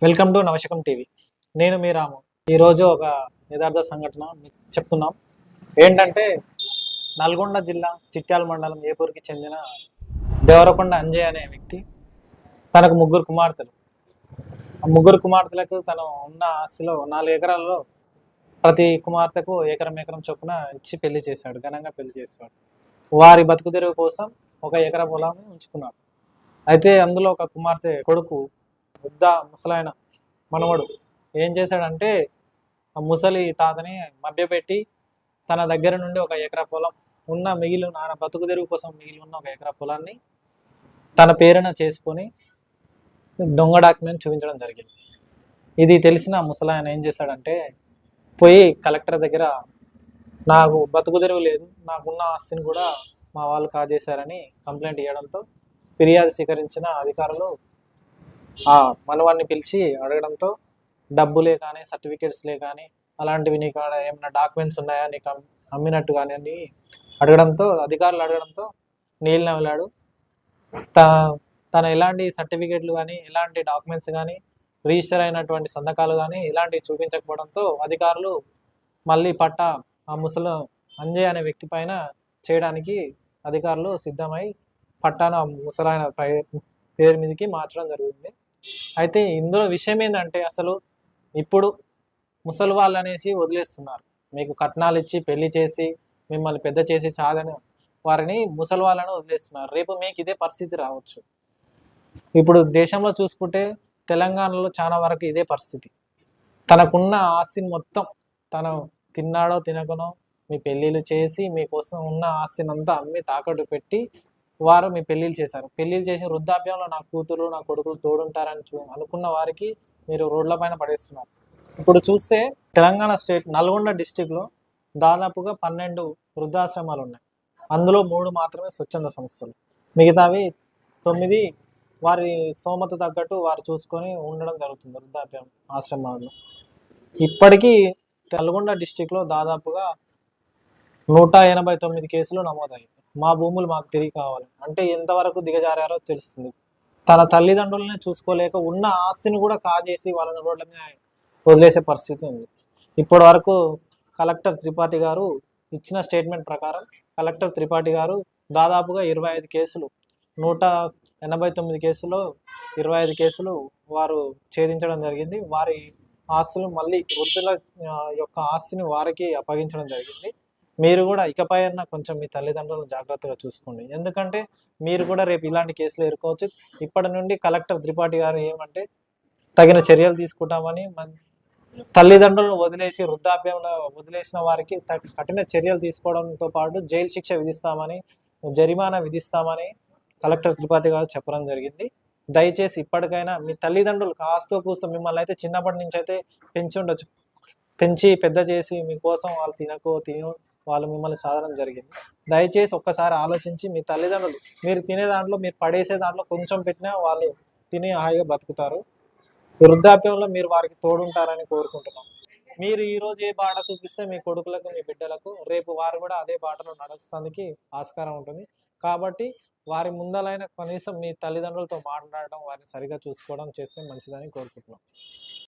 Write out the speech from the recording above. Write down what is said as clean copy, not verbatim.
Welcome to Navasakam TV. నేను మీ రాము. ఈరోజు ఒక యథార్థ సంఘటన మీకు చెప్తున్నాం. ఏంటంటే నల్గొండ జిల్లా చిట్యాల మండలం ఏపూర్కి చెందిన దేవరకొండ అంజయ్ అనే వ్యక్తి తనకు ముగ్గురు కుమార్తెలు. ఆ ముగ్గురు కుమార్తెలకు తను ఉన్న ఆస్తిలో 4 ఎకరాల్లో ప్రతి కుమార్తెకు ఎకరం ఎకరం చొప్పున ఇచ్చి పెళ్లి చేశాడు. ఘనంగా పెళ్లి చేశాడు. వారి బతుకు తెరువు కోసం 1 ఎకరా పొలాన్ని ఉంచుకున్నాడు. అయితే అందులో ఒక కుమార్తె కొడుకు వృద్ధ ముసలాయన మనవడు ఏం చేశాడంటే ఆ ముసలి తాతని మభ్యపెట్టి తన దగ్గర నుండి 1 ఎకరా పొలం ఉన్న మిగిలిన బతుకు తెరువు కోసం మిగిలి ఉన్న 1 ఎకరా పొలాన్ని తన పేరున చేసుకొని దొంగ డాక్యుమెంట్ చూపించడం జరిగింది. ఇది తెలిసిన ముసలాయన ఏం చేశాడంటే పోయి కలెక్టర్ దగ్గర నాకు బతుకు తెరువు లేదు, నాకున్న ఆస్తిని కూడా మా వాళ్ళు కాజేశారని కంప్లైంట్ ఇవ్వడంతో ఫిర్యాదు స్వీకరించిన అధికారులు ఆ మనవాడిని పిలిచి అడగడంతో డబ్బులే కానీ సర్టిఫికేట్స్లే కానీ అలాంటివి నీకు ఏమైనా డాక్యుమెంట్స్ ఉన్నాయా నీకు అమ్మినట్టు కానీ అని అధికారులు అడగడంతో నీళ్ళు వెళ్ళాడు. తన ఎలాంటి సర్టిఫికేట్లు కానీ ఎలాంటి డాక్యుమెంట్స్ కానీ రిజిస్టర్ అయినటువంటి సంతకాలు కానీ ఇలాంటివి చూపించకపోవడంతో అధికారులు మళ్ళీ ఆ ముసలి అంజయ్ అనే వ్యక్తి పైన చేయడానికి అధికారులు సిద్ధమై పట్టాను ముసలాయన పేరు మీదకి మార్చడం జరిగింది. అయితే ఇందులో విషయం ఏంటంటే అసలు ఇప్పుడు ముసలి వాళ్ళు అనేసి వదిలేస్తున్నారు. మీకు కట్నాలు ఇచ్చి పెళ్లి చేసి మిమ్మల్ని పెద్ద చేసి చాదని వారిని ముసలి వాళ్ళని వదిలేస్తున్నారు. రేపు మీకు ఇదే పరిస్థితి రావచ్చు. ఇప్పుడు దేశంలో చూసుకుంటే తెలంగాణలో చాలా వరకు ఇదే పరిస్థితి. తనకున్న ఆస్తిని మొత్తం తను తిన్నాడో తినకనో మీ పెళ్ళిళ్ళు చేసి మీకోసం ఉన్న ఆస్తిని అంతా అమ్మి తాకట్టు పెట్టి వారు మీ పెళ్ళిళ్ళు చేశారు. పెళ్ళిళ్ళు చేసి వృద్ధాప్యంలో నా కూతురు నా కొడుకులు తోడుంటారని అనుకున్న వారికి మీరు రోడ్ల పైన పడేస్తున్నారు. ఇప్పుడు చూస్తే తెలంగాణ స్టేట్ నల్గొండ డిస్టిక్లో దాదాపుగా 12 వృద్ధాశ్రమాలు ఉన్నాయి. అందులో 3 మాత్రమే స్వచ్ఛంద సంస్థలు, మిగతావి 9 వారి స్తోమత తగ్గట్టు వారు చూసుకొని ఉండడం జరుగుతుంది వృద్ధాప్యం ఆశ్రమాల్లో. ఇప్పటికీ నల్గొండ డిస్టిక్లో దాదాపుగా 189 కేసులు నమోదయ్యాయి. మా భూములు మాకు తిరిగి కావాలి అంటే ఎంతవరకు దిగజారారో తెలుస్తుంది. తన తల్లిదండ్రులనే చూసుకోలేక ఉన్న ఆస్తిని కూడా కాజేసి వాళ్ళని రోడ్ల మీద వదిలేసే పరిస్థితి ఉంది. ఇప్పటి వరకు కలెక్టర్ త్రిపాఠి గారు ఇచ్చిన స్టేట్మెంట్ ప్రకారం కలెక్టర్ త్రిపాఠి గారు దాదాపుగా 25 కేసులు 189 కేసులో 25 కేసులు వారు ఛేదించడం జరిగింది. వారి ఆస్తులు మళ్ళీ వృద్ధుల యొక్క ఆస్తిని వారికి అప్పగించడం జరిగింది. మీరు కూడా ఇకపై కొంచెం మీ తల్లిదండ్రులను జాగ్రత్తగా చూసుకోండి. ఎందుకంటే మీరు కూడా రేపు ఇలాంటి కేసులు ఎదుర్కోవచ్చు. ఇప్పటి నుండి కలెక్టర్ త్రిపాఠి గారు ఏమంటే తగిన చర్యలు తీసుకుంటామని, తల్లిదండ్రులను వదిలేసి వృద్ధాప్యంలో వదిలేసిన వారికి కఠిన చర్యలు తీసుకోవడంతో పాటు జైలు శిక్ష విధిస్తామని, జరిమానా విధిస్తామని కలెక్టర్ త్రిపాఠి గారు చెప్పడం జరిగింది. దయచేసి ఇప్పటికైనా మీ తల్లిదండ్రులు కాస్తో కూస్తో మిమ్మల్ని అయితే చిన్నప్పటి నుంచి అయితే పెంచి పెద్ద చేసి మీకోసం వాళ్ళు వాళ్ళు మిమ్మల్ని సాధనం జరిగింది. దయచేసి ఒక్కసారి ఆలోచించి మీ తల్లిదండ్రులు మీరు తినే దాంట్లో మీరు పడేసే దాంట్లో కొంచెం పెట్టినా వాళ్ళు తిని హాయిగా బతుకుతారు. వృద్ధాప్యంలో మీరు వారికి తోడుంటారని కోరుకుంటున్నాం. మీరు ఈరోజు ఏ బాట చూపిస్తే మీ కొడుకులకు మీ బిడ్డలకు రేపు వారు కూడా అదే బాటలో నడుస్తానికి ఆస్కారం ఉంటుంది. కాబట్టి వారి ముందలైన కనీసం మీ తల్లిదండ్రులతో మాట్లాడడం, వారిని సరిగా చూసుకోవడం చేస్తే మంచిదని కోరుకుంటున్నాం.